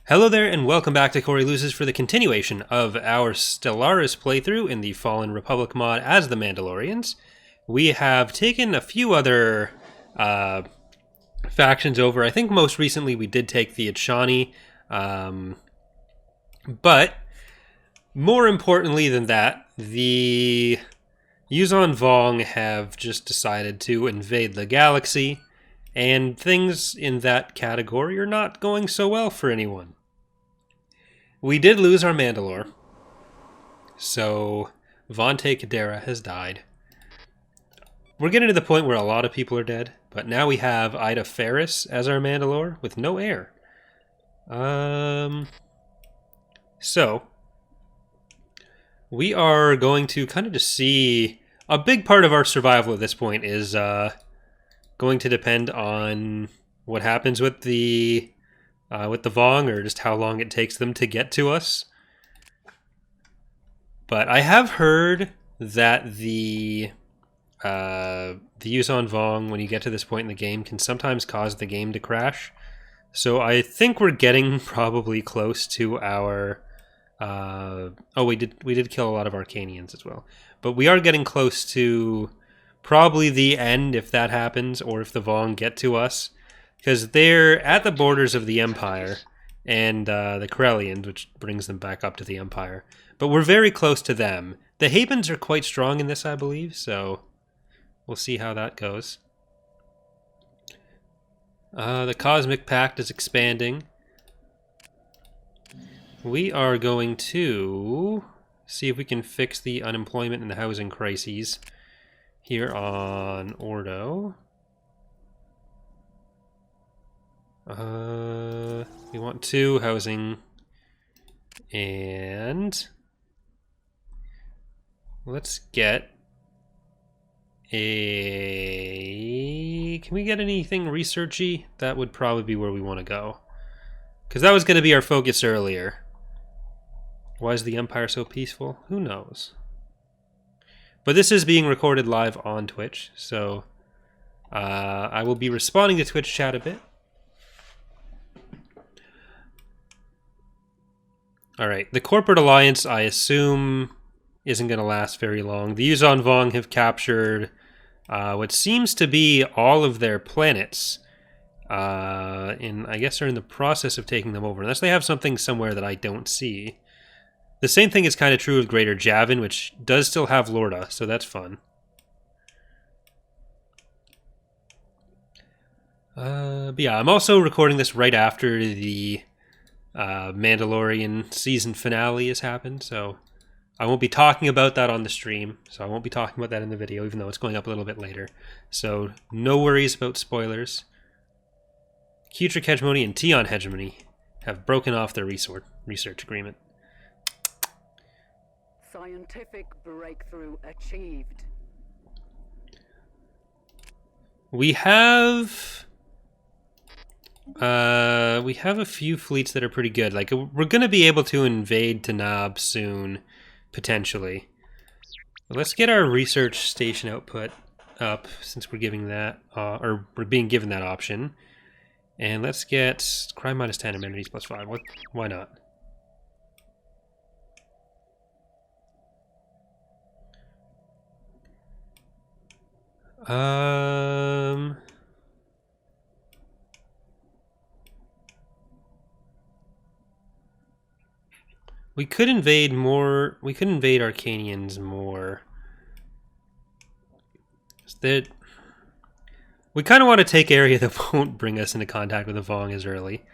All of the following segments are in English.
Hello there, and welcome back to Corey Loses for the continuation of our Stellaris playthrough in the Fallen Republic mod as the Mandalorians. We have taken a few other factions over. I think most recently we did take the Adshani, but more importantly than that, the Yuuzhan Vong have just decided to invade the galaxy, and things in that category are not going so well for anyone. We did lose our Mandalore, so Vontae Kadera has died. We're getting to the point where a lot of people are dead, but now we have Ida Ferris as our Mandalore with no heir. So we are going to kind of just see a big part of our survival at this point is going to depend on what happens with the Vong, or just how long it takes them to get to us. But I have heard that the Yuuzhan Vong, when you get to this point in the game, can sometimes cause the game to crash. So I think we're getting probably close to our... we did kill a lot of Arcanians as well. But we are getting close to probably the end if that happens, or if the Vong get to us. Because they're at the borders of the Empire and the Corellians, which brings them back up to the Empire. But we're very close to them. The Habens are quite strong in this, I believe, so we'll see how that goes. The Cosmic Pact is expanding. We are going to see if we can fix the unemployment and the housing crises here on Ordo. We want 2 housing, and let's get a... Can we get anything researchy? That would probably be where we want to go, because that was going to be our focus earlier. Why is the Empire so peaceful? Who knows? But this is being recorded live on Twitch, so I will be responding to Twitch chat a bit. Alright, the Corporate Alliance, I assume, isn't going to last very long. The Yuuzhan Vong have captured what seems to be all of their planets. I guess they're in the process of taking them over, unless they have something somewhere that I don't see. The same thing is kind of true of Greater Javin, which does still have Lorda, so that's fun. But yeah, I'm also recording this right after the Mandalorian season finale has happened, so I won't be talking about that on the stream, so I won't be talking about that in the video, even though it's going up a little bit later. So no worries about spoilers. Kutric Hegemony and Tion Hegemony have broken off their research agreement. Scientific breakthrough achieved. We have a few fleets that are pretty good. Like, we're going to be able to invade Tanab soon, potentially. Let's get our research station output up, since we're giving that, or we're being given that option. And let's get crime -10, amenities +5. Why not? We could invade more. We could invade Arcanians more. We kind of want to take area that won't bring us into contact with the Vong as early.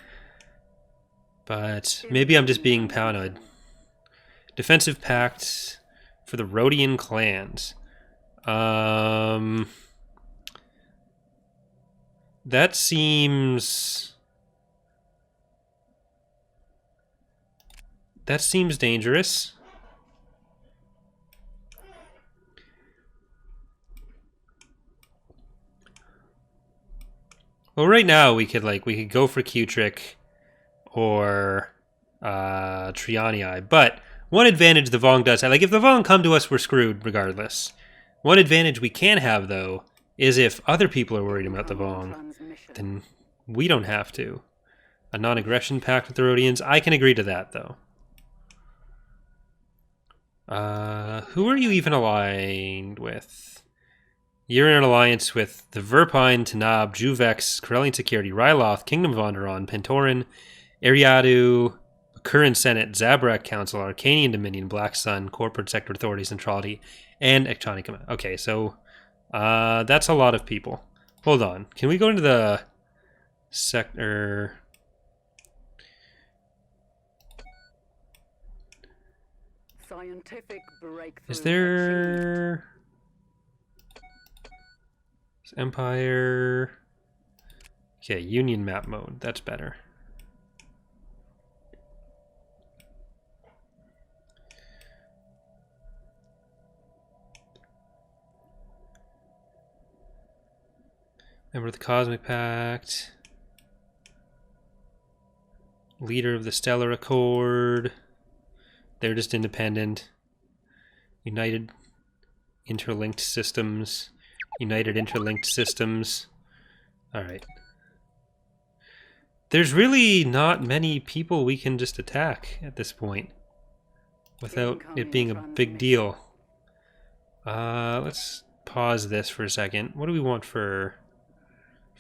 But maybe I'm just being paranoid. Defensive pact for the Rhodian clans. That seems dangerous. Well, right now we could go for Kutric or Trianii, but one advantage the Vong does have, like, if the Vong come to us, we're screwed regardless. One advantage we can have, though, is if other people are worried about the Vong, then we don't have to. a non-aggression pact with the Rhodians. I can agree to that, though. Who are you even aligned with? You're in an alliance with the Verpine, Tanab, Juvex, Corellian Security, Ryloth, Kingdom of Onderon, Pentoran, Eriadu, Current Senate, Zabrak Council, Arcanian Dominion, Black Sun, Corporate Sector Authority, Centrality, and Ectronic Command. Okay, so that's a lot of people. Hold on. Can we go into the sector? Scientific breakthrough. Is there Empire? Okay, Union map mode. That's better. Member of the Cosmic Pact. Leader of the Stellar Accord. They're just independent. United Interlinked Systems. United Interlinked Systems. Alright. There's really not many people we can just attack at this point without it being a big deal. Let's pause this for a second. What do we want for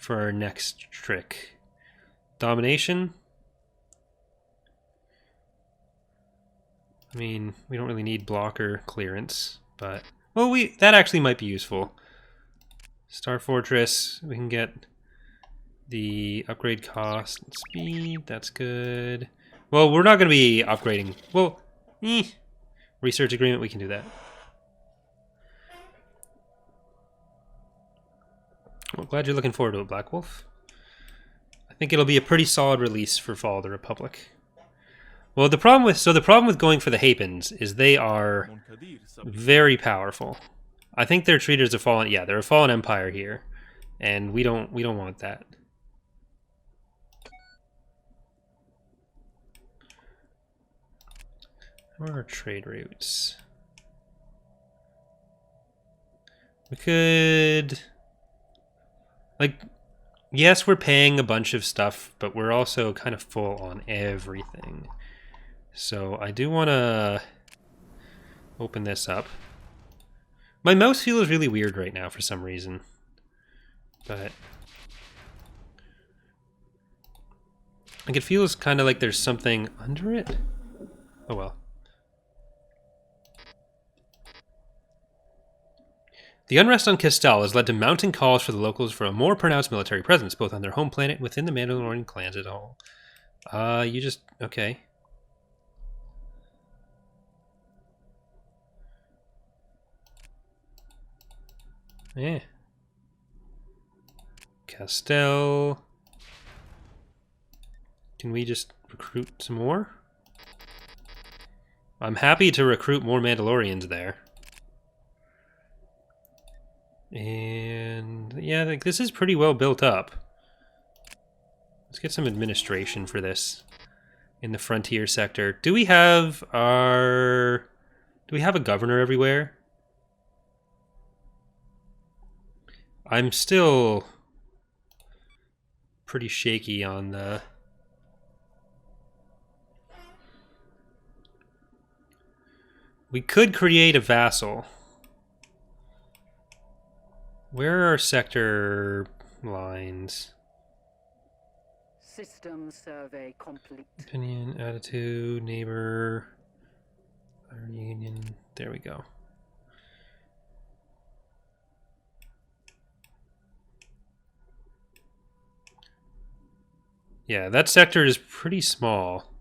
our next trick? Domination? I mean, we don't really need blocker clearance, but... well, that actually might be useful. Star Fortress, we can get the upgrade cost and speed, that's good. Well, we're not going to be upgrading. Well, research agreement, we can do that. Well, glad you're looking forward to it, Black Wolf. I think it'll be a pretty solid release for Fall of the Republic. Well, the problem with going for the Hapens is they are very powerful. I think they're treated as a fallen, yeah, they're a fallen empire here, and we don't want that. What are our trade routes? We could, like, yes, we're paying a bunch of stuff, but we're also kind of full on everything. So I do want to open this up. My mouse feels really weird right now for some reason, but like it feels kind of like there's something under it. Oh well. The unrest on Castel has led to mounting calls for the locals for a more pronounced military presence, both on their home planet and within the Mandalorian clans as a whole. You just... okay. Yeah. Castel. Can we just recruit some more? I'm happy to recruit more Mandalorians there. And yeah, like this is pretty well built up. Let's get some administration for this in the frontier sector. Do we have a governor everywhere? I'm still pretty shaky on the... we could create a vassal. Where are our sector lines? System survey complete. Opinion, attitude, neighbor, our union. There we go. Yeah, that sector is pretty small.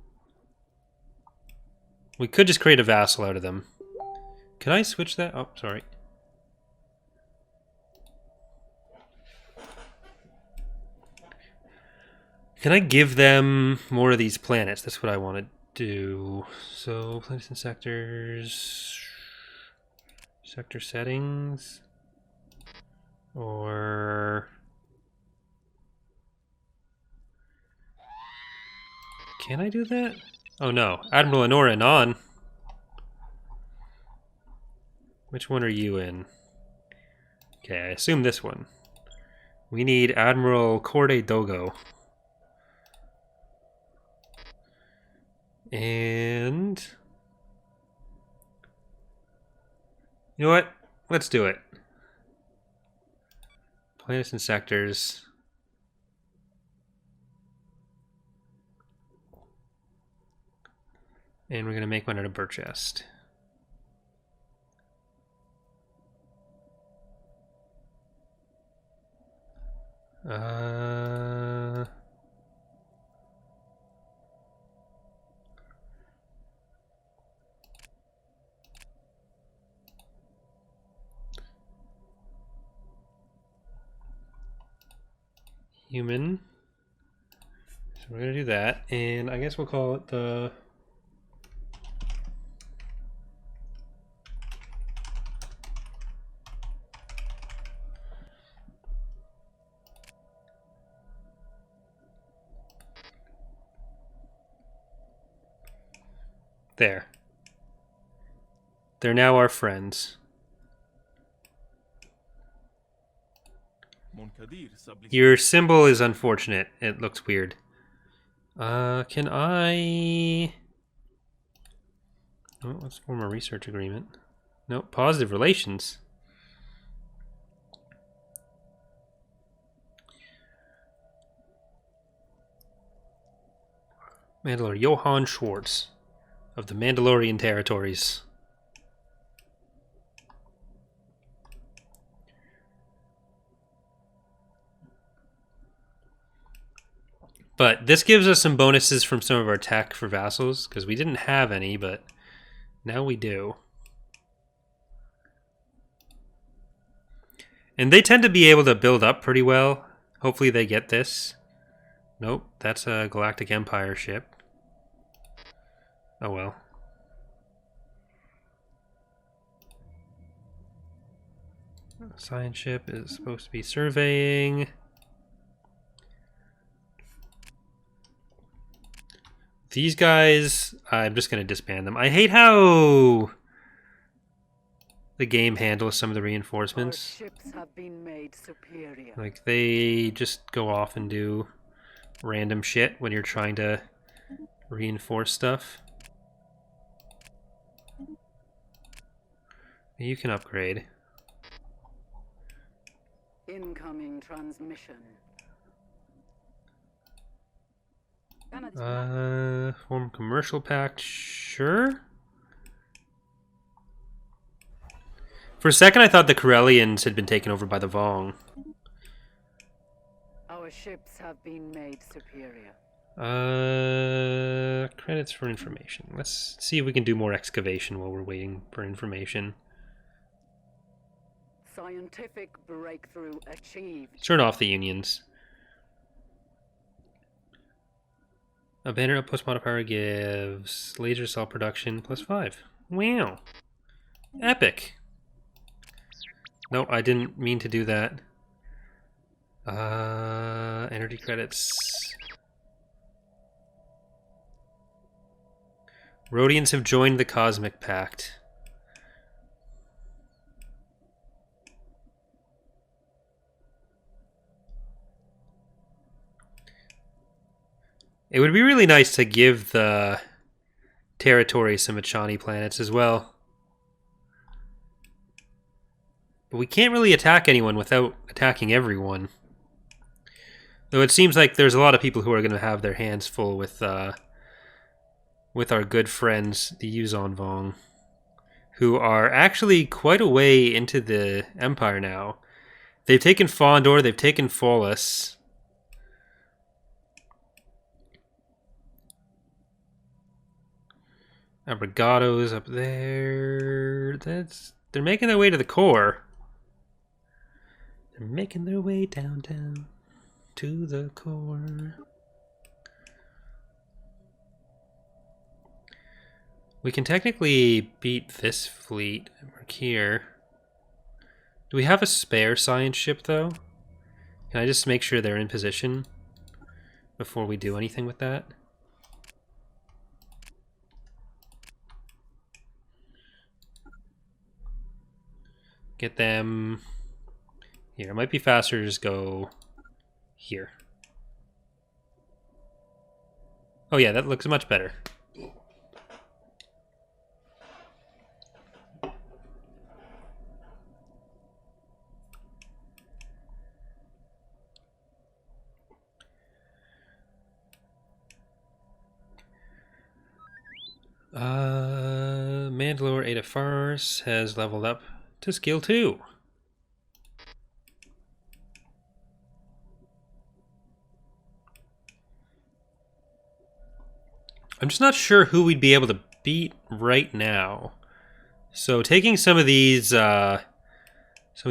We could just create a vassal out of them. Can I switch that? Oh, sorry. Can I give them more of these planets? That's what I want to do. So, planets and sectors. Sector settings. Or... can I do that? Oh no. Admiral Honora Non. Which one are you in? Okay, I assume this one. We need Admiral Corday Dogo. And you know what? Let's do it. Planets and sectors. And we're going to make one out of birch chest. Human. So we're going to do that. And I guess we'll call it the... There. They're now our friends. Your symbol is unfortunate. It looks weird. Can I... Oh, let's form a research agreement. No, positive relations. Mandalorian Yuuzhan Schwartz of the Mandalorian territories. But this gives us some bonuses from some of our tech for vassals, because we didn't have any, but now we do. And they tend to be able to build up pretty well. Hopefully they get this. Nope, that's a Galactic Empire ship. Oh well. Science ship is supposed to be surveying. These guys, I'm just going to disband them. I hate how the game handles some of the reinforcements. Our ships have been made superior. Like, they just go off and do random shit when you're trying to reinforce stuff. You can upgrade. Incoming transmission. Form commercial pact, sure. For a second, I thought the Corellians had been taken over by the Vong. Our ships have been made superior. Credits for information. Let's see if we can do more excavation while we're waiting for information. Scientific breakthrough achieved. Turn off the unions. A banner up plus modifier gives laser cell production +5. Wow. Epic. No, I didn't mean to do that. Energy credits. Rhodians have joined the Cosmic Pact. It would be really nice to give the territory some Achani planets as well. But we can't really attack anyone without attacking everyone. Though it seems like there's a lot of people who are going to have their hands full with our good friends, the Yuuzhan Vong, who are actually quite a way into the Empire now. They've taken Fondor, they've taken Follis. Abrigado's up there. They're making their way to the core. They're making their way downtown to the core. We can technically beat this fleet here. Do we have a spare science ship though? Can I just make sure they're in position before we do anything with that? Get them here. It might be faster to just go here. Oh yeah, that looks much better. Mandalore Ada Farce has leveled up to skill 2. I'm just not sure who we'd be able to beat right now. So taking some of these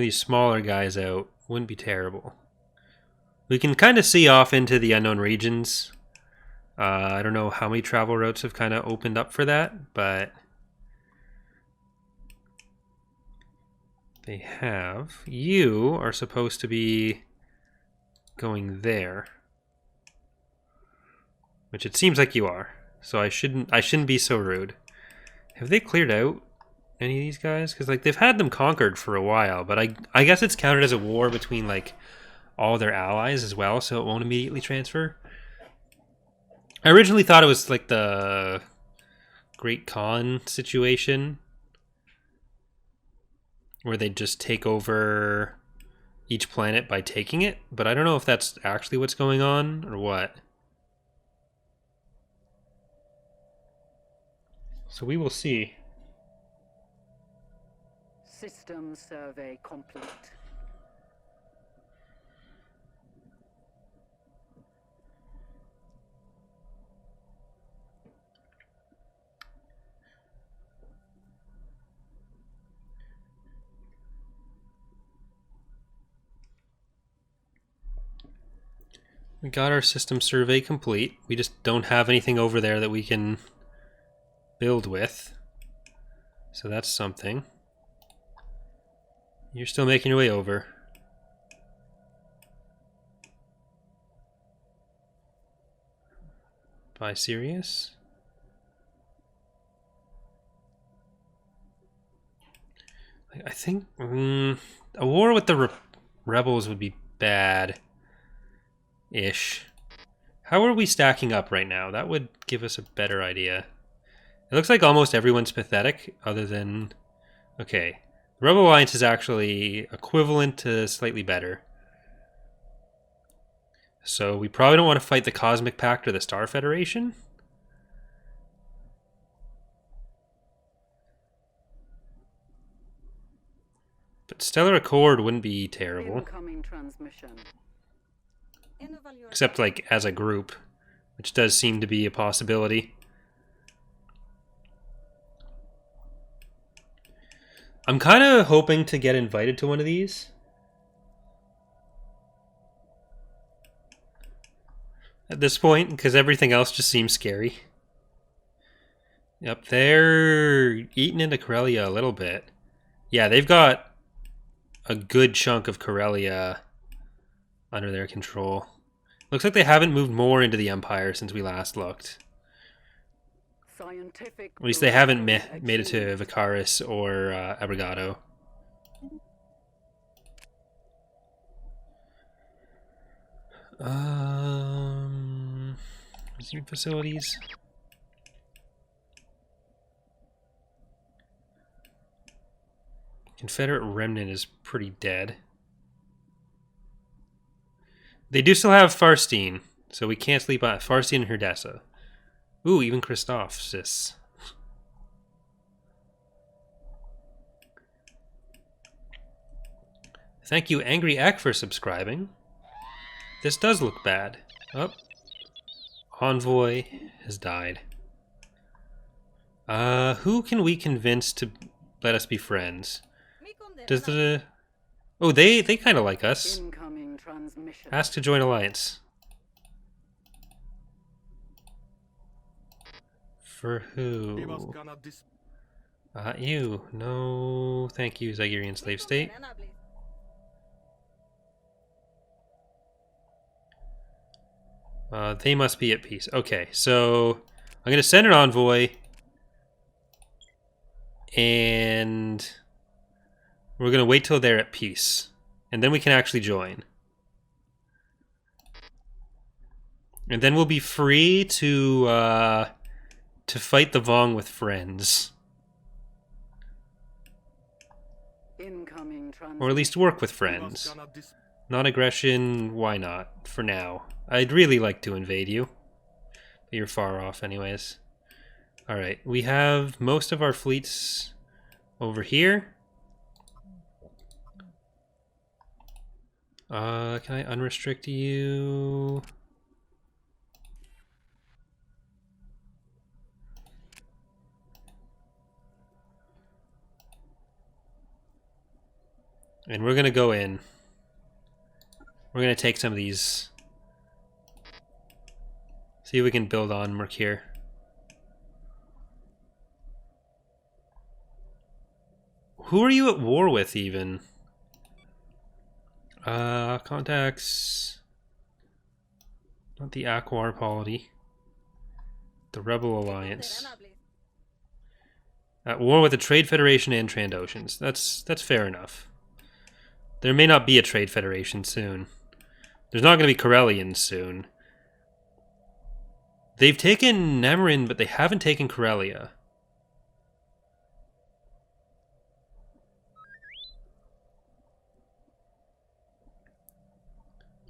smaller guys out wouldn't be terrible. We can kind of see off into the unknown regions. I don't know how many travel routes have kind of opened up for that, but they have. You are supposed to be going there, which it seems like you are. So I shouldn't be so rude. Have they cleared out any of these guys? Because like they've had them conquered for a while, but I guess it's counted as a war between like all their allies as well, so it won't immediately transfer. I originally thought it was like the Great Khan situation, where they just take over each planet by taking it, but I don't know if that's actually what's going on or what. So we will see. System survey complete. We got our system survey complete. We just don't have anything over there that we can build with. So that's something. You're still making your way over. By serious? I think a war with the rebels would be bad-ish. How are we stacking up right now? That would give us a better idea. It looks like almost everyone's pathetic, other than... Okay. The Rebel Alliance is actually equivalent to slightly better. So we probably don't want to fight the Cosmic Pact or the Star Federation. But Stellar Accord wouldn't be terrible. Incoming transmission. Except like as a group, which does seem to be a possibility. I'm kind of hoping to get invited to one of these. At this point, because everything else just seems scary. Yep, they're eating into Corellia a little bit. Yeah, they've got a good chunk of Corellia under their control. Looks like they haven't moved more into the Empire since we last looked. Scientific At least they haven't made it to Vicaris or Abrigado. Resume facilities. Confederate remnant is pretty dead. They do still have Farstein, so we can't sleep on Farstein and Herdessa. Ooh, even Christoph, sis. Thank you, Angry Eck, for subscribing. This does look bad. Oh. Envoy has died. Who can we convince to let us be friends? Does the... Oh, they kind of like us. Incoming transmission. Ask to join alliance. For who? You. No, thank you, Zygerian slave state. They must be at peace. Okay, so I'm going to send an envoy. And we're going to wait till they're at peace. And then we can actually join. And then we'll be free to fight the Vong with friends. Or at least work with friends. Non-aggression, why not? For now. I'd really like to invade you. But you're far off anyways. Alright, we have most of our fleets over here. Can I unrestrict you? And we're gonna go in. We're gonna take some of these. See if we can build on Mercure. Who are you at war with, even? Contacts. Not the Aquar polity. The Rebel Alliance. At war with the Trade Federation and Trandoshans. That's fair enough. There may not be a Trade Federation soon. There's not going to be Corellians soon. They've taken Namarin, but they haven't taken Corellia.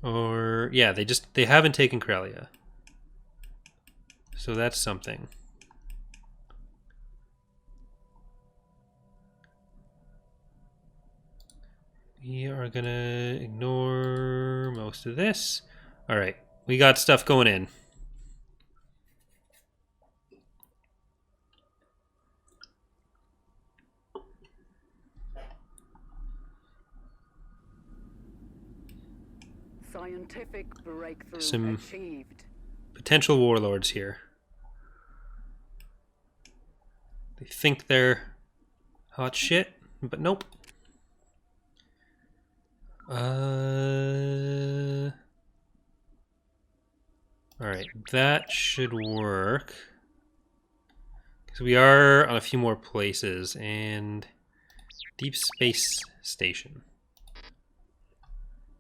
Or, yeah, they haven't taken Corellia. So that's something. We are gonna ignore most of this. Alright, we got stuff going in. Scientific breakthrough Some achieved. potential warlords here. They think they're hot shit, but nope. Alright, that should work. Because we are on a few more places, and Deep Space Station.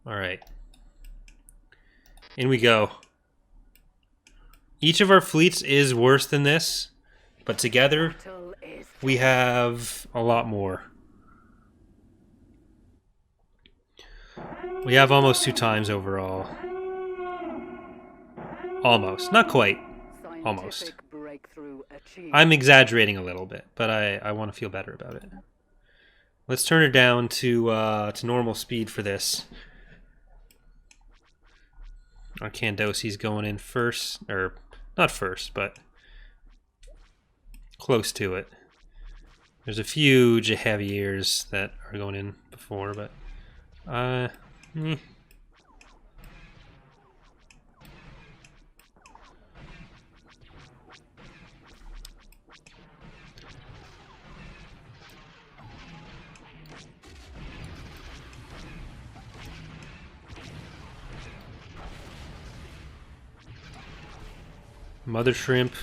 Alright. In we go. Each of our fleets is worse than this, but together we have a lot more. We have almost 2 times overall. Almost. Not quite. Almost. I'm exaggerating a little bit, but I want to feel better about it. Let's turn it down to normal speed for this. Our Candosi's going in first, or not first, but close to it. There's a few Jahaviers that are going in before, but Mother Shrimp.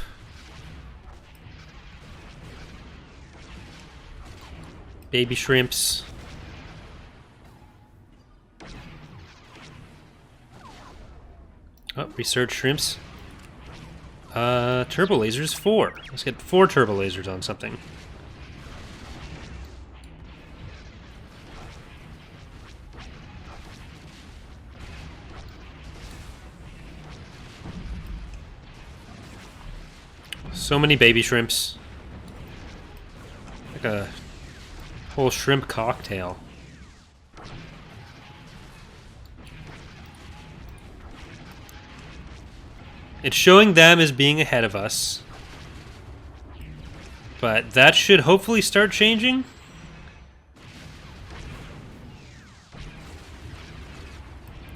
Baby Shrimps. Oh, research Shrimps. Turbo Lasers 4. Let's get 4 Turbo Lasers on something. So many baby shrimps. Like a whole shrimp cocktail. It's showing them as being ahead of us. But that should hopefully start changing.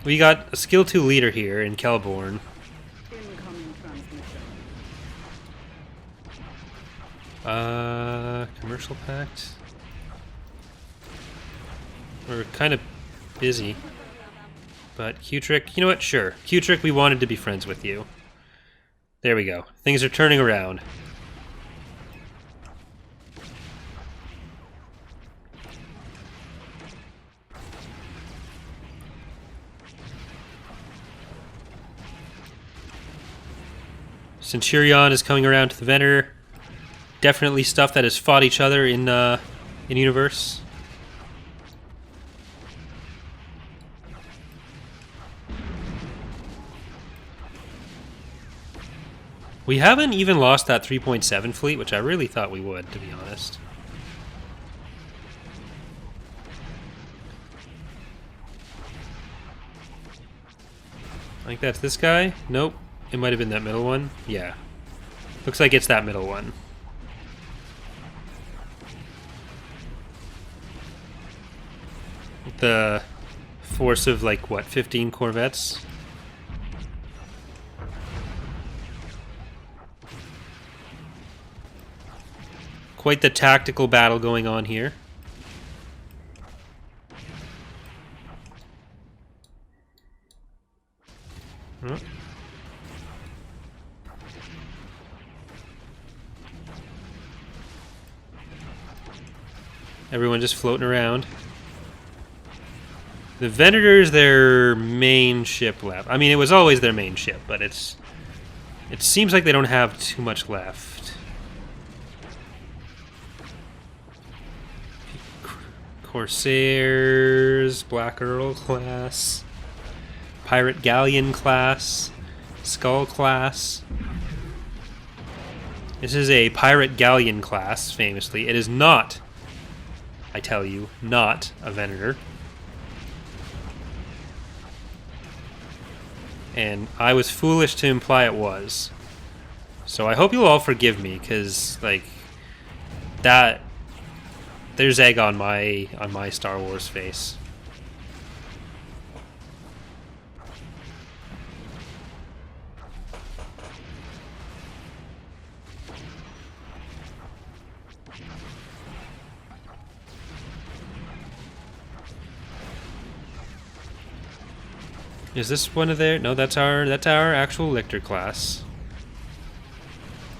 We got a skill 2 leader here in Kelborn. Commercial pact. We're kind of busy. But Q-Trick, you know what? Sure. Q-Trick, we wanted to be friends with you. There we go. Things are turning around. Centurion is coming around to the Venator. Definitely stuff that has fought each other in universe. We haven't even lost that 3.7 fleet, which I really thought we would, to be honest. I think that's this guy. Nope. It might have been that middle one. Yeah. Looks like it's that middle one. The force of, like, what, 15 corvettes? Quite the tactical battle going on here. Huh? Everyone just floating around. The Venator's their main ship left. I mean, it was always their main ship, but it seems like they don't have too much left. Corsairs, Black Earl class, Pirate Galleon class, Skull class. This is a Pirate Galleon class, famously. It is not, I tell you, not a Venator. And I was foolish to imply it was. So I hope you'll all forgive me, because, like, that... There's egg on my Star Wars face. Is this one of their? No, that's our actual Lictor class.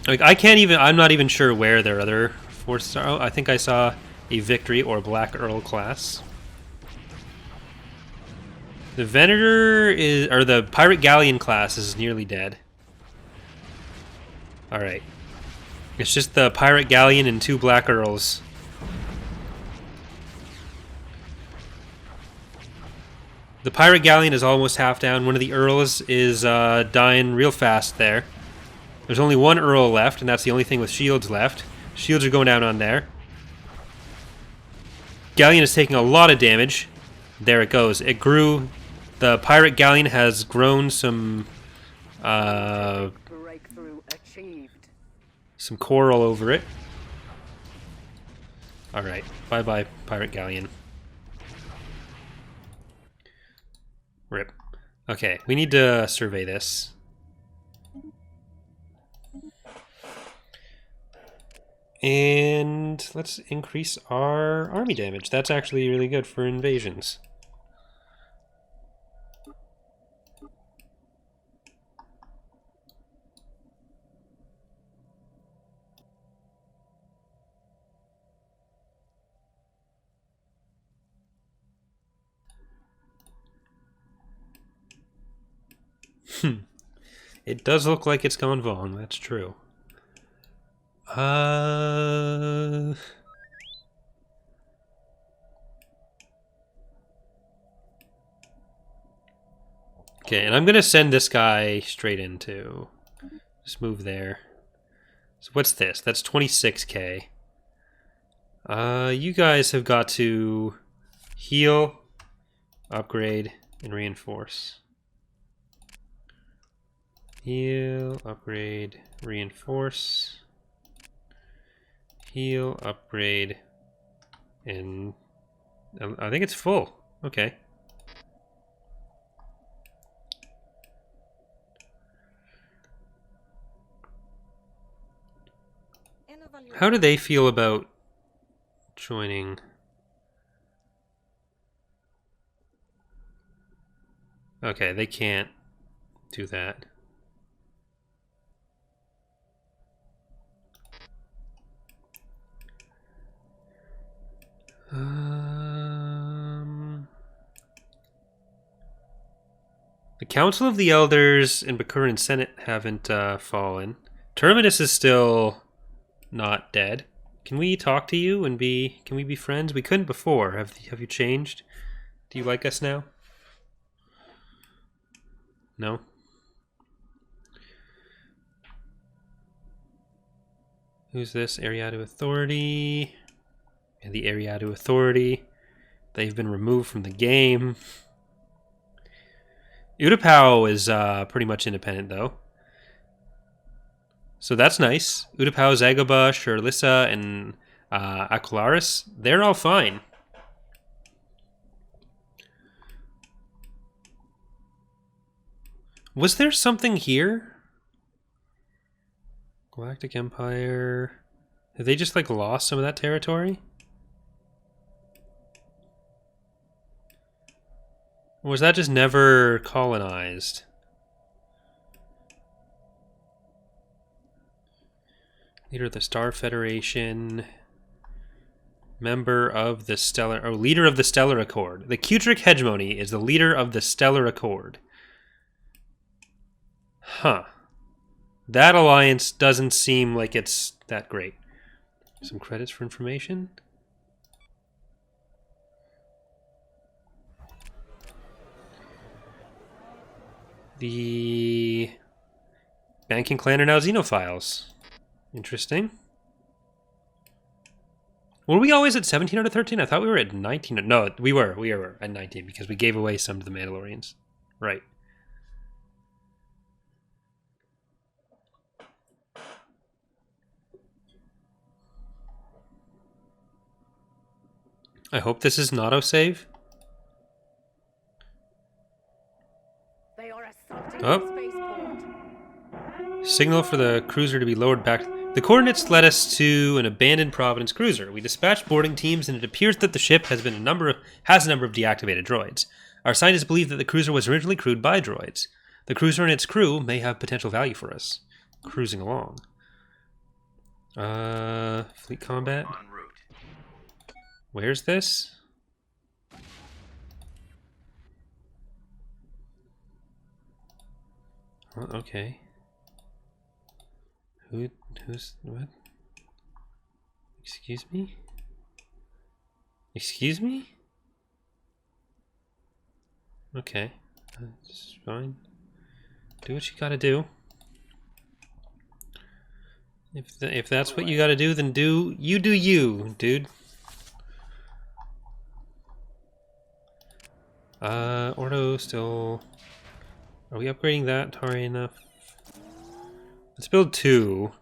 Like, I can't even. I'm not even sure where their other forces are. Oh, I think I saw a Victory or Black Earl class. The Venator is, or the Pirate Galleon class is nearly dead. Alright. It's just the Pirate Galleon and 2 Black Earls. The Pirate Galleon is almost half down. One of the Earls is dying real fast there. There's only 1 Earl left, and that's the only thing with shields left. Shields are going down on there. Galleon is taking a lot of damage. There it goes. It grew. The Pirate Galleon has grown some Breakthrough achieved. some coral over it. Alright. Bye-bye, Pirate Galleon. Rip. Okay, we need to survey this. And let's increase our army damage. That's actually really good for invasions. It does look like it's gone Vong, that's true. Okay, and I'm gonna send this guy straight into. Just move there. So what's this? That's 26k. You guys have got to heal, upgrade, and reinforce. Heal, upgrade, reinforce. Heal, upgrade, and I think it's full. Okay. How do they feel about joining? Okay, they can't do that. The Council of the Elders and Bakuran Senate haven't fallen. Terminus is still not dead. Can we talk to you and be? Can we be friends? We couldn't before. Have you changed? Do you like us now? No. Who's this? Ariadu Authority. And the Ariadu Authority. They've been removed from the game. Utapau is pretty much independent, though. So that's nice. Utapau, Zagaba, Shurlissa, and Aqualaris, they're all fine. Was there something here? Galactic Empire. Have they just like lost some of that territory? Or was that just never colonized? Leader of the Star Federation. Member of the Stellar... or leader of the Stellar Accord. The Kutric Hegemony is the leader of the Stellar Accord. Huh. That alliance doesn't seem like it's that great. Some credits for information. The banking clan are now xenophiles. Interesting. Were we always at 17 out of 13? I thought we were at 19. No, we were at 19 because we gave away some to the Mandalorians. Right. I hope this is an autosave. They are assaulting Oh. the spaceport. Signal for the cruiser to be lowered back. The coordinates led us to an abandoned Providence cruiser. We dispatched boarding teams, and it appears that the ship has a number of deactivated droids. Our scientists believe that the cruiser was originally crewed by droids. The cruiser and its crew may have potential value for us. Cruising along. Fleet combat. En route. Where's this? Oh, okay. Who's what? Excuse me? Excuse me? Okay. That's fine. Do what you gotta do. If that's what you gotta do, then do you, dude. Ordo still... Are we upgrading that high enough? Let's build 2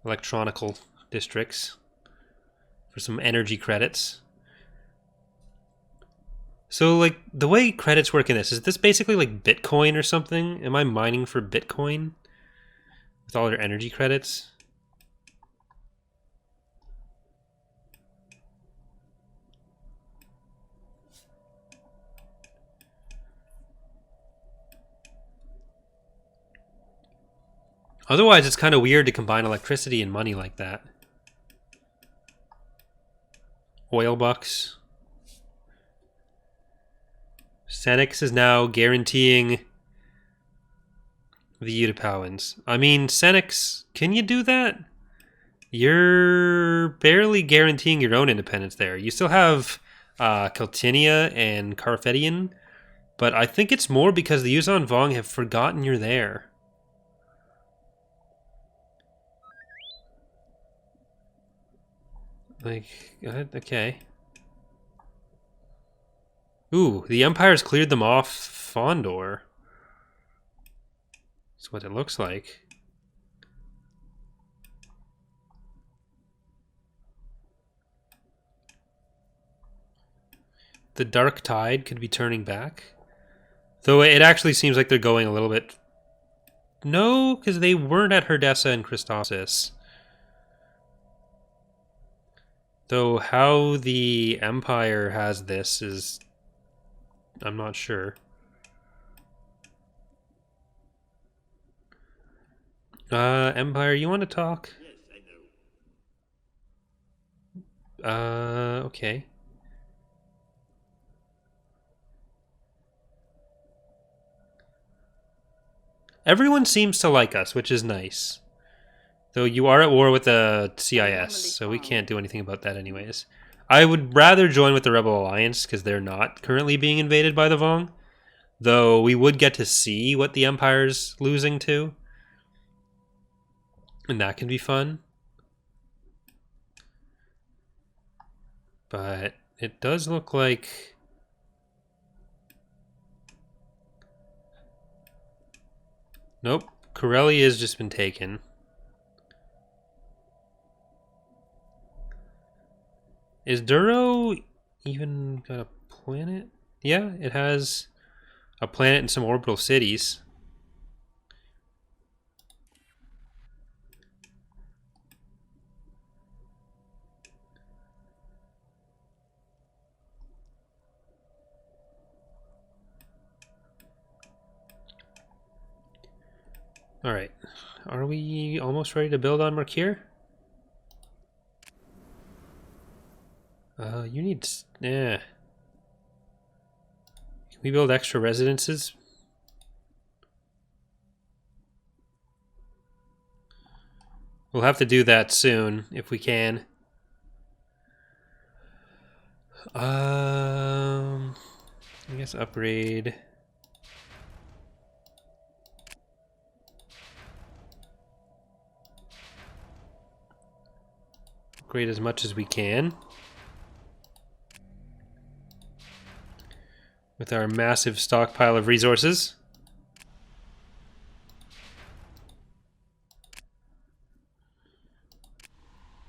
electronical districts for some energy credits. So, like, the way credits work in this, is this basically like Bitcoin or something? Am I mining for Bitcoin with all your energy credits? Otherwise, it's kind of weird to combine electricity and money like that. Oil bucks. Senix is now guaranteeing the Utapauans. I mean, Senix, can you do that? You're barely guaranteeing your own independence there. You still have Keltinia and Carfedian, but I think it's more because the Yuuzhan Vong have forgotten you're there. Like, okay. Ooh, the Empire's cleared them off Fondor. That's what it looks like. The Dark Tide could be turning back. Though it actually seems like they're going a little bit... No, because they weren't at Herdessa and Christosis. Though how the Empire has this is... I'm not sure. Empire, you want to talk? Yes, I know. Okay. Everyone seems to like us, which is nice. Though you are at war with the CIS, so we can't do anything about that anyways. I would rather join with the Rebel Alliance, because they're not currently being invaded by the Vong. Though we would get to see what the Empire's losing to. And that can be fun. but it does look like... Nope, Corellia has just been taken. Is Duro even got a planet? Yeah, it has a planet and some orbital cities. Alright, are we almost ready to build on Mercure? You need... yeah. Can we build extra residences? We'll have to do that soon, if we can. I guess upgrade... Upgrade as much as we can. With our massive stockpile of resources.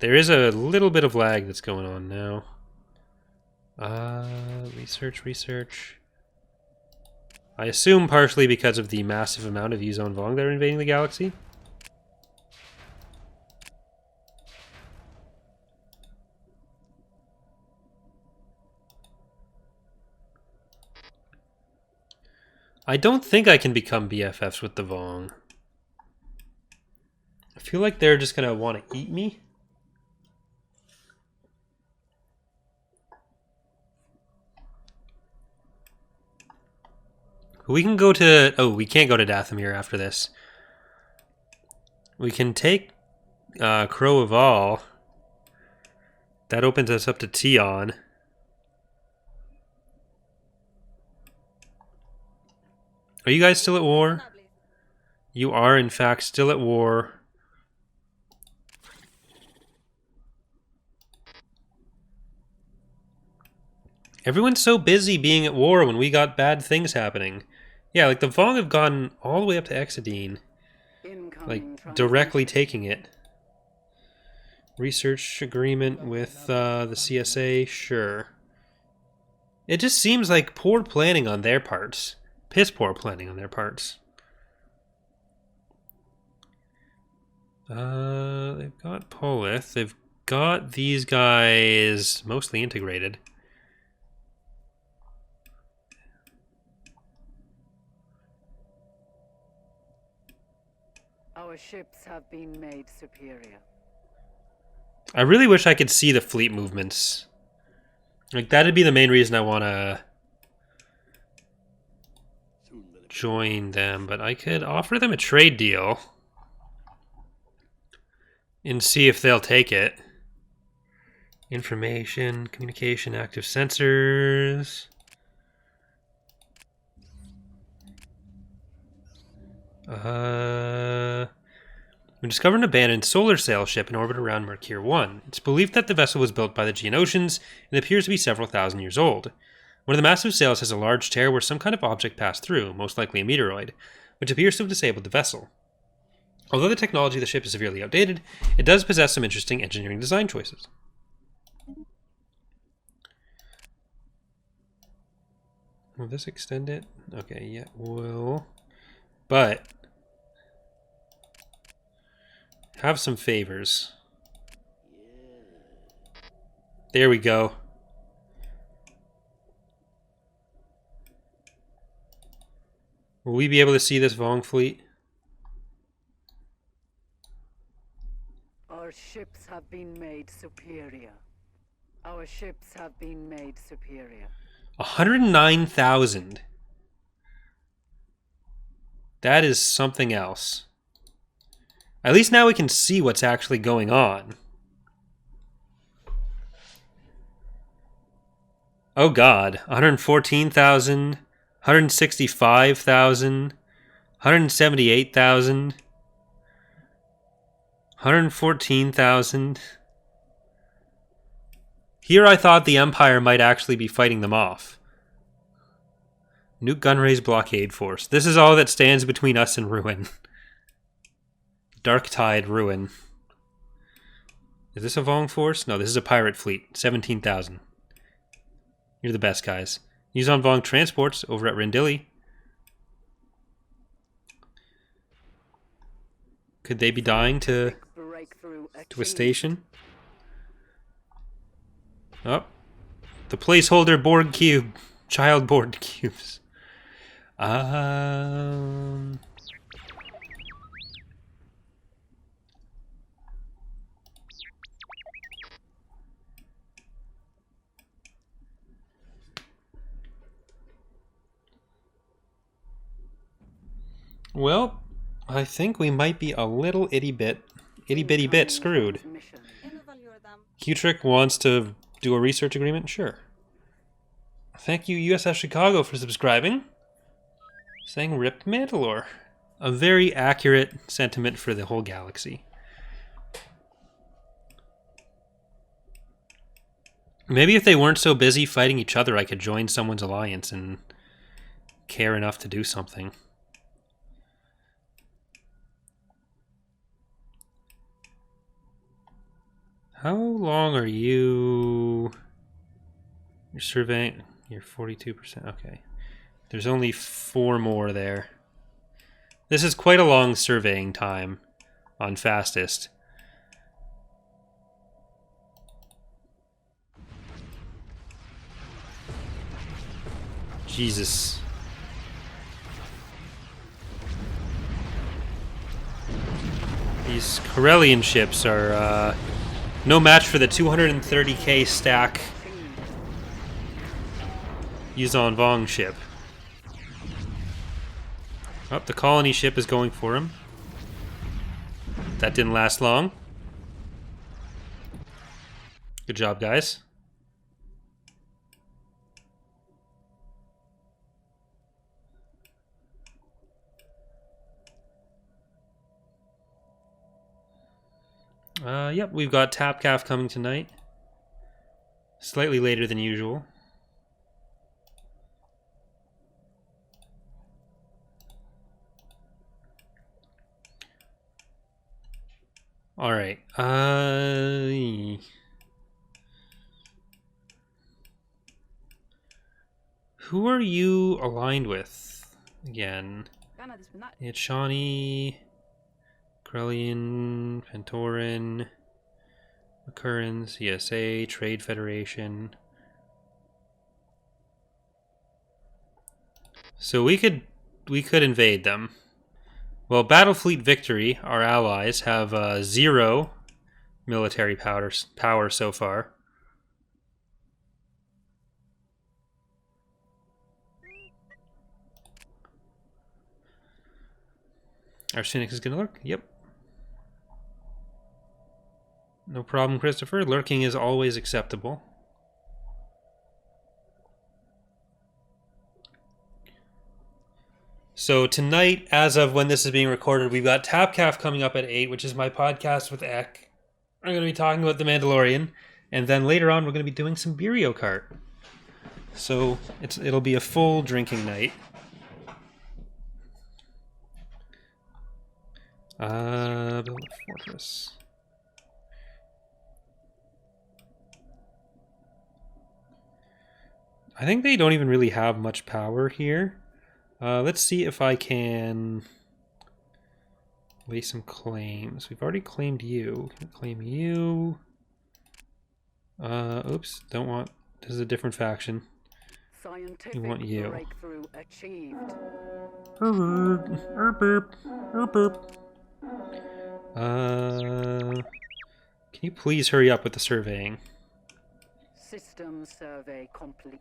There is a little bit of lag that's going on now. Research. I assume partially because of the massive amount of Yuuzhan Vong that are invading the galaxy. I don't think I can become BFFs with the Vong. I feel like they're just gonna want to eat me. We can go to... oh, we can't go to Dathomir after this. We can take Crow of All. That opens us up to Tion. Are you guys still at war? You are, in fact, still at war. Everyone's so busy being at war when we got bad things happening. Yeah, like the Vong have gone all the way up to Exodine. Like, directly taking it. Research agreement with the CSA? Sure. It just seems like poor planning on their parts. Piss poor planning on their parts. They've got Polith. They've got these guys mostly integrated. Our ships have been made superior. I really wish I could see the fleet movements. Like, that'd be the main reason I want to join them, but I could offer them a trade deal and see if they'll take it. Information, communication, active sensors. We discovered an abandoned solar sail ship in orbit around Mercure 1. It's believed that the vessel was built by the Geonosians and appears to be several thousand years old. One of the massive sails has a large tear where some kind of object passed through, most likely a meteoroid, which appears to have disabled the vessel. Although the technology of the ship is severely outdated, it does possess some interesting engineering design choices. Will this extend it? Okay, yeah, will. But have some favors. There we go. Will we be able to see this Vong fleet? Our ships have been made superior. Our ships have been made superior. 109,000. That is something else. At least now we can see what's actually going on. Oh god. 114,000. 165,000. 178,000. 114,000. Here I thought the Empire might actually be fighting them off. Nuke Gunray's blockade force. This is all that stands between us and ruin. Dark Tide ruin. Is this a Vong force? No, this is a pirate fleet. 17,000. You're the best, guys. Yuuzhan Vong transports over at Rendili. Could they be dying to a station? Oh. The placeholder Borg cube. Child Borg cubes. Well, I think we might be a little itty bitty bit screwed. Q-Trick wants to do a research agreement? Sure. Thank you, USS Chicago, for subscribing. Saying RIP Mandalore. A very accurate sentiment for the whole galaxy. Maybe if they weren't so busy fighting each other, I could join someone's alliance and care enough to do something. How long are you... You're surveying... You're 42%. Okay. There's only 4 more there. This is quite a long surveying time on fastest. Jesus. These Corellian ships are no match for the 230k stack Yuuzhan Vong ship. Oh, the colony ship is going for him. That didn't last long. Good job, guys. Yep, we've got Tapcaf coming tonight. Slightly later than usual. Alright. Who are you aligned with again? It's Shawnee, Corellian, Pentoran, Occurrence, ESA, Trade Federation. So we could invade them. Well, Battlefleet Victory, our allies, have 0 military power so far. Arsenic is gonna lurk? Yep. No problem, Christopher. Lurking is always acceptable. So tonight, as of when this is being recorded, we've got Tapcaf coming up at 8, which is my podcast with Ek. We're going to be talking about The Mandalorian. And then later on, we're going to be doing some Bureau Kart. So it'll be a full drinking night. Build a fortress. I think they don't even really have much power here. Let's see if I can lay some claims. We've already claimed you. Can I claim you? Oops, don't want. This is a different faction. We want you. Breakthrough achieved. Can you please hurry up with the surveying? System survey complete.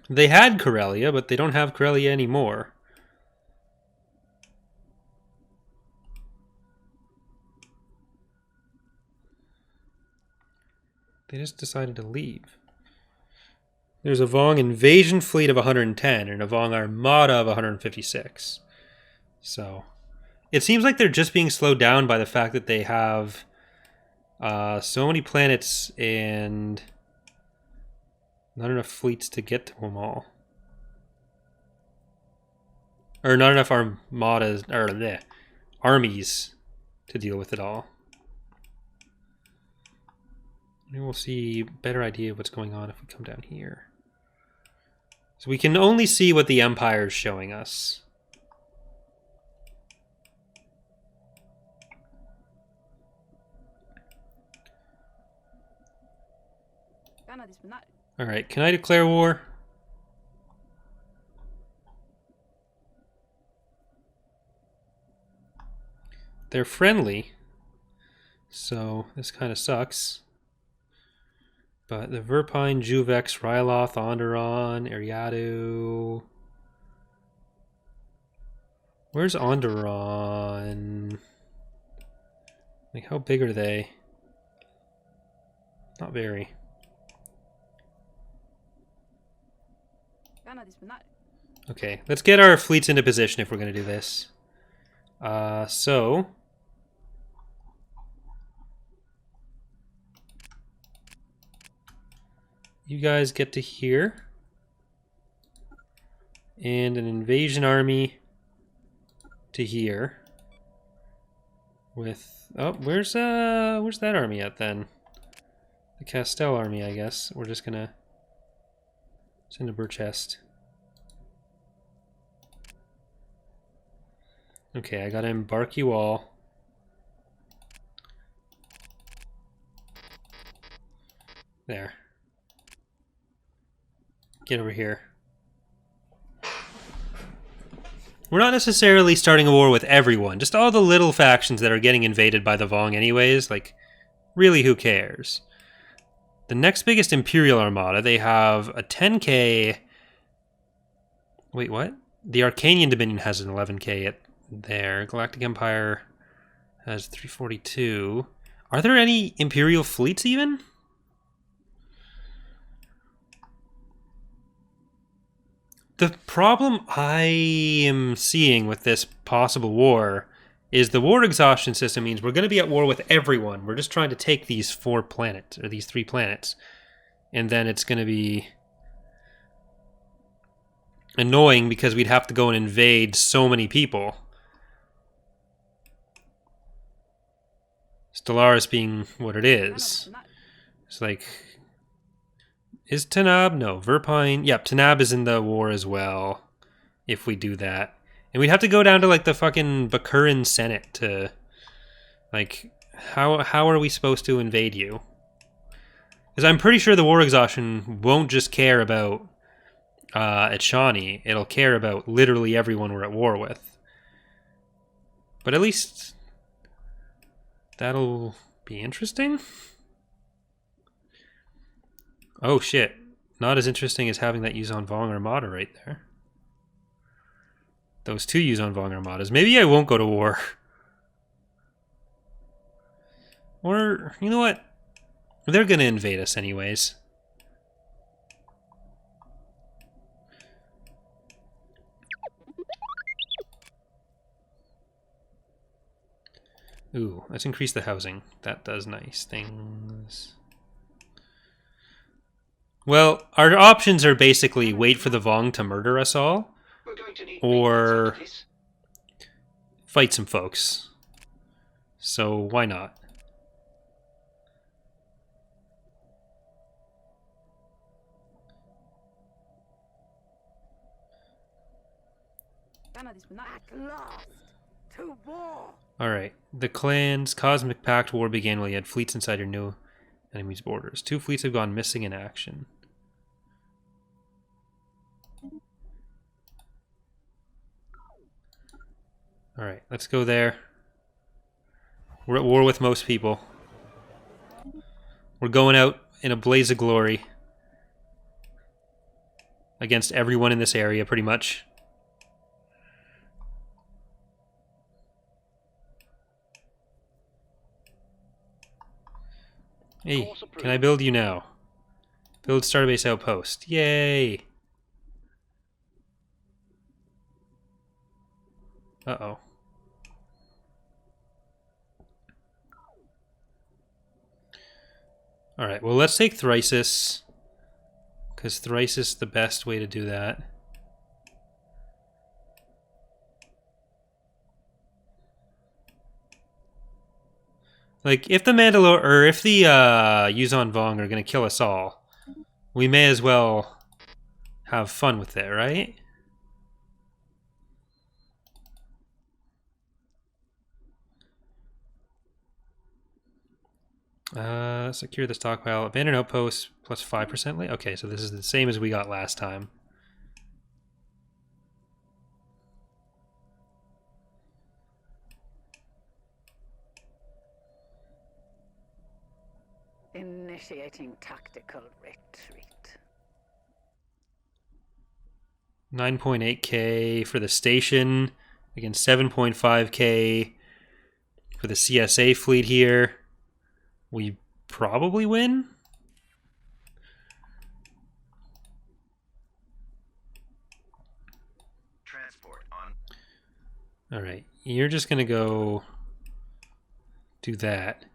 They had Corellia, but they don't have Corellia anymore. They just decided to leave. There's a Vong invasion fleet of 110 and a Vong armada of 156. So, It seems like they're just being slowed down by the fact that they have so many planets and not enough fleets to get to them all. Or not enough armadas, or bleh, armies to deal with it all. Maybe we'll see a better idea of what's going on if we come down here. So we can only see what the Empire is showing us. Alright, can I declare war? They're friendly, so this kind of sucks. But the Verpine, Juvex, Ryloth, Onderon, Eriadu... Where's Onderon? Like, how big are they? Not very. Okay, let's get our fleets into position if we're going to do this. So... You guys get to here. And an invasion army to here. With... Oh, where's that army at then? The Castell army, I guess. We're just gonna send a Burchest. Okay, I gotta embark you all. There. Get over here. We're not necessarily starting a war with everyone, just all the little factions that are getting invaded by the Vong anyways. Like, really, who cares? The next biggest Imperial Armada, they have a 10k... Wait, what? The Arcanian Dominion has an 11k at there. Galactic Empire has 342. Are there any Imperial fleets even? The problem I am seeing with this possible war is the war exhaustion system means we're going to be at war with everyone. We're just trying to take these 4 planets, or these 3 planets. And then it's going to be annoying because we'd have to go and invade so many people. Stellaris being what it is. It's like... Is Tanab? No. Verpine. Yep, Tanab is in the war as well. If we do that. And we'd have to go down to, like, the fucking Bakuran Senate to... Like, how are we supposed to invade you? Because I'm pretty sure the war exhaustion won't just care about Echani. It'll care about literally everyone we're at war with. But at least... That'll be interesting? Oh shit. Not as interesting as having that Yuuzhan Vong Armada right there. Those 2 Yuuzhan Vong Armadas. Maybe I won't go to war. Or, you know what? They're gonna invade us anyways. Ooh, let's increase the housing. That does nice things. Well, our options are basically wait for the Vong to murder us all, or fight some folks. So why not? At last, to war. Alright, the clan's cosmic pact war began while you had fleets inside your new enemy's borders. 2 fleets have gone missing in action. Alright, let's go there. We're at war with most people. We're going out in a blaze of glory. Against everyone in this area, pretty much. Hey, can I build you now? Build Starbase Outpost. Yay! Uh-oh. Alright, well, let's take Thrisis. Because Thrisis is the best way to do that. Like, if the Yuuzhan Vong are gonna kill us all, we may as well have fun with it, right? Secure the stockpile. Abandon outpost plus 5% late. Okay, so this is the same as we got last time. Initiating tactical retreat. 9.8k for the station against 7.5k for the CSA fleet here. We probably win. Transport on. All right, you're just gonna go do that.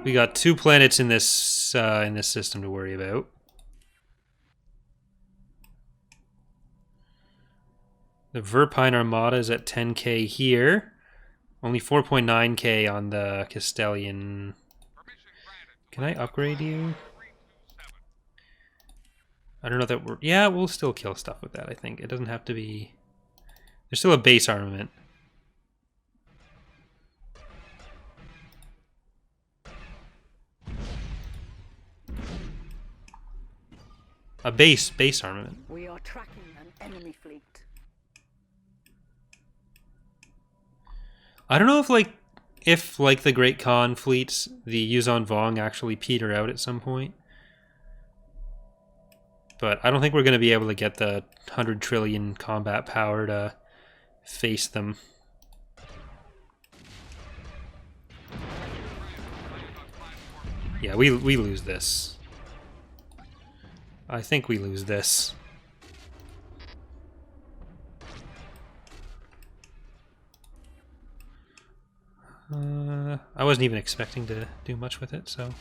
We got 2 planets in this system to worry about. The Verpine Armada is at 10k here. Only 4.9k on the Castellian. Can I upgrade you? I don't know that we're... Yeah, we'll still kill stuff with that, I think. It doesn't have to be... There's still a base armament. A base armament. We are tracking an enemy fleet. I don't know if like the Great Khan fleets, the Yuuzhan Vong actually peter out at some point. But I don't think we're going to be able to get the 100 trillion combat power to face them. Yeah, we lose this. I think we lose this. I wasn't even expecting to do much with it, so...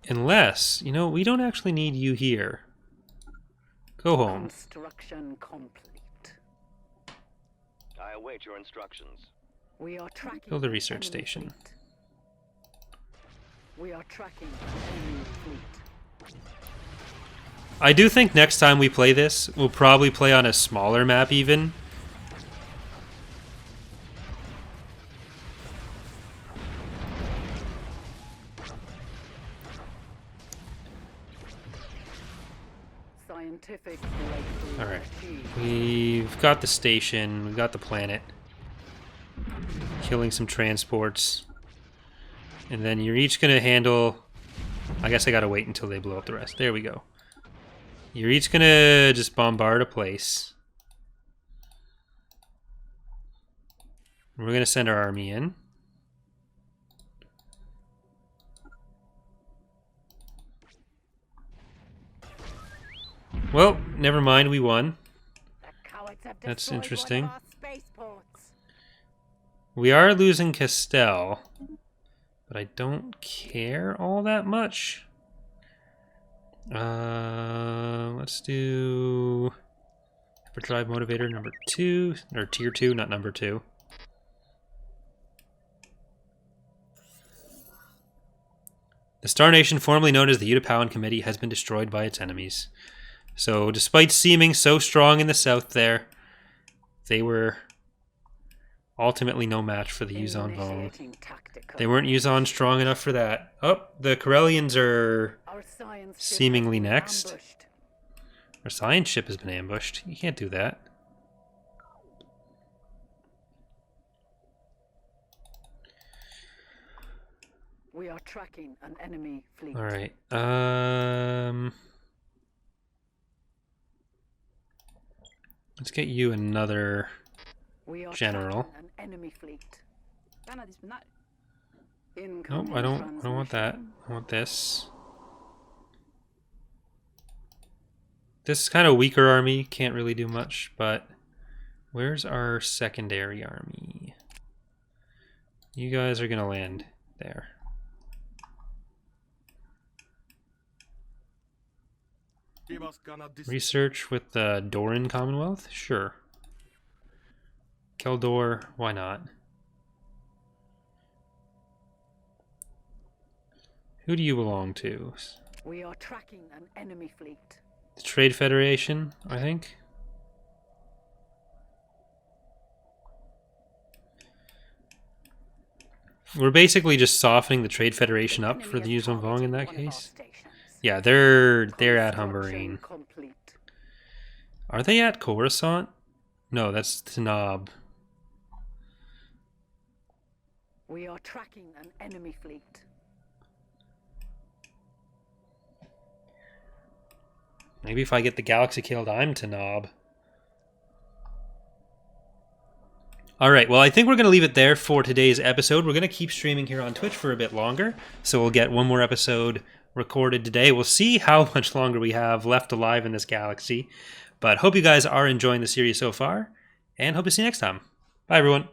Unless, you know, we don't actually need you here. Go home. Construction complete. I await your instructions. We are tracking Build a an research enemy station. fleet. We are tracking an enemy fleet. I do think next time we play this, we'll probably play on a smaller map even. Scientific breakthrough Alright. achieved. We've got the station, we've got the planet. Killing some transports. And then you're each gonna handle... I guess I gotta wait until they blow up the rest. There we go. You're each gonna just bombard a place. We're gonna send our army in. Well, never mind, we won. The cowards have That's destroyed interesting. one of our spaceports. We are losing Castell, but I don't care all that much. Let's do hyperdrive motivator number 2, or tier 2, not number 2. The Star Nation, formerly known as the Utapowan Committee, has been destroyed by its enemies. So, despite seeming so strong in the south there, they were ultimately no match for the Yuuzhan Vong. Initiating tactical. They weren't Yuuzhan strong enough for that. Oh, the Corellians are... Our science ship seemingly has been next. ambushed. Our science ship has been ambushed. You can't do that. We are tracking an enemy fleet. Alright. Let's get you another... We are general. tracking an enemy fleet. Nope, Incoming I don't want that. transmission. I want this. This kind of weaker army can't really do much, but where's our secondary army? You guys are going to land there. Research with the Doran Commonwealth? Sure. Keldor, why not? Who do you belong to? We are tracking an enemy fleet. The Trade Federation, I think. We're basically just softening the Trade Federation up for the Yuuzhan Vong in that case. Yeah, they're at Humberine. Are they at Coruscant? No, that's Tanab. We are tracking an enemy fleet. Maybe if I get the galaxy killed, I'm Tanab. Alright, well I think we're going to leave it there for today's episode. We're going to keep streaming here on Twitch for a bit longer, so we'll get one more episode recorded today. We'll see how much longer we have left alive in this galaxy, but hope you guys are enjoying the series so far, and hope to see you next time. Bye everyone.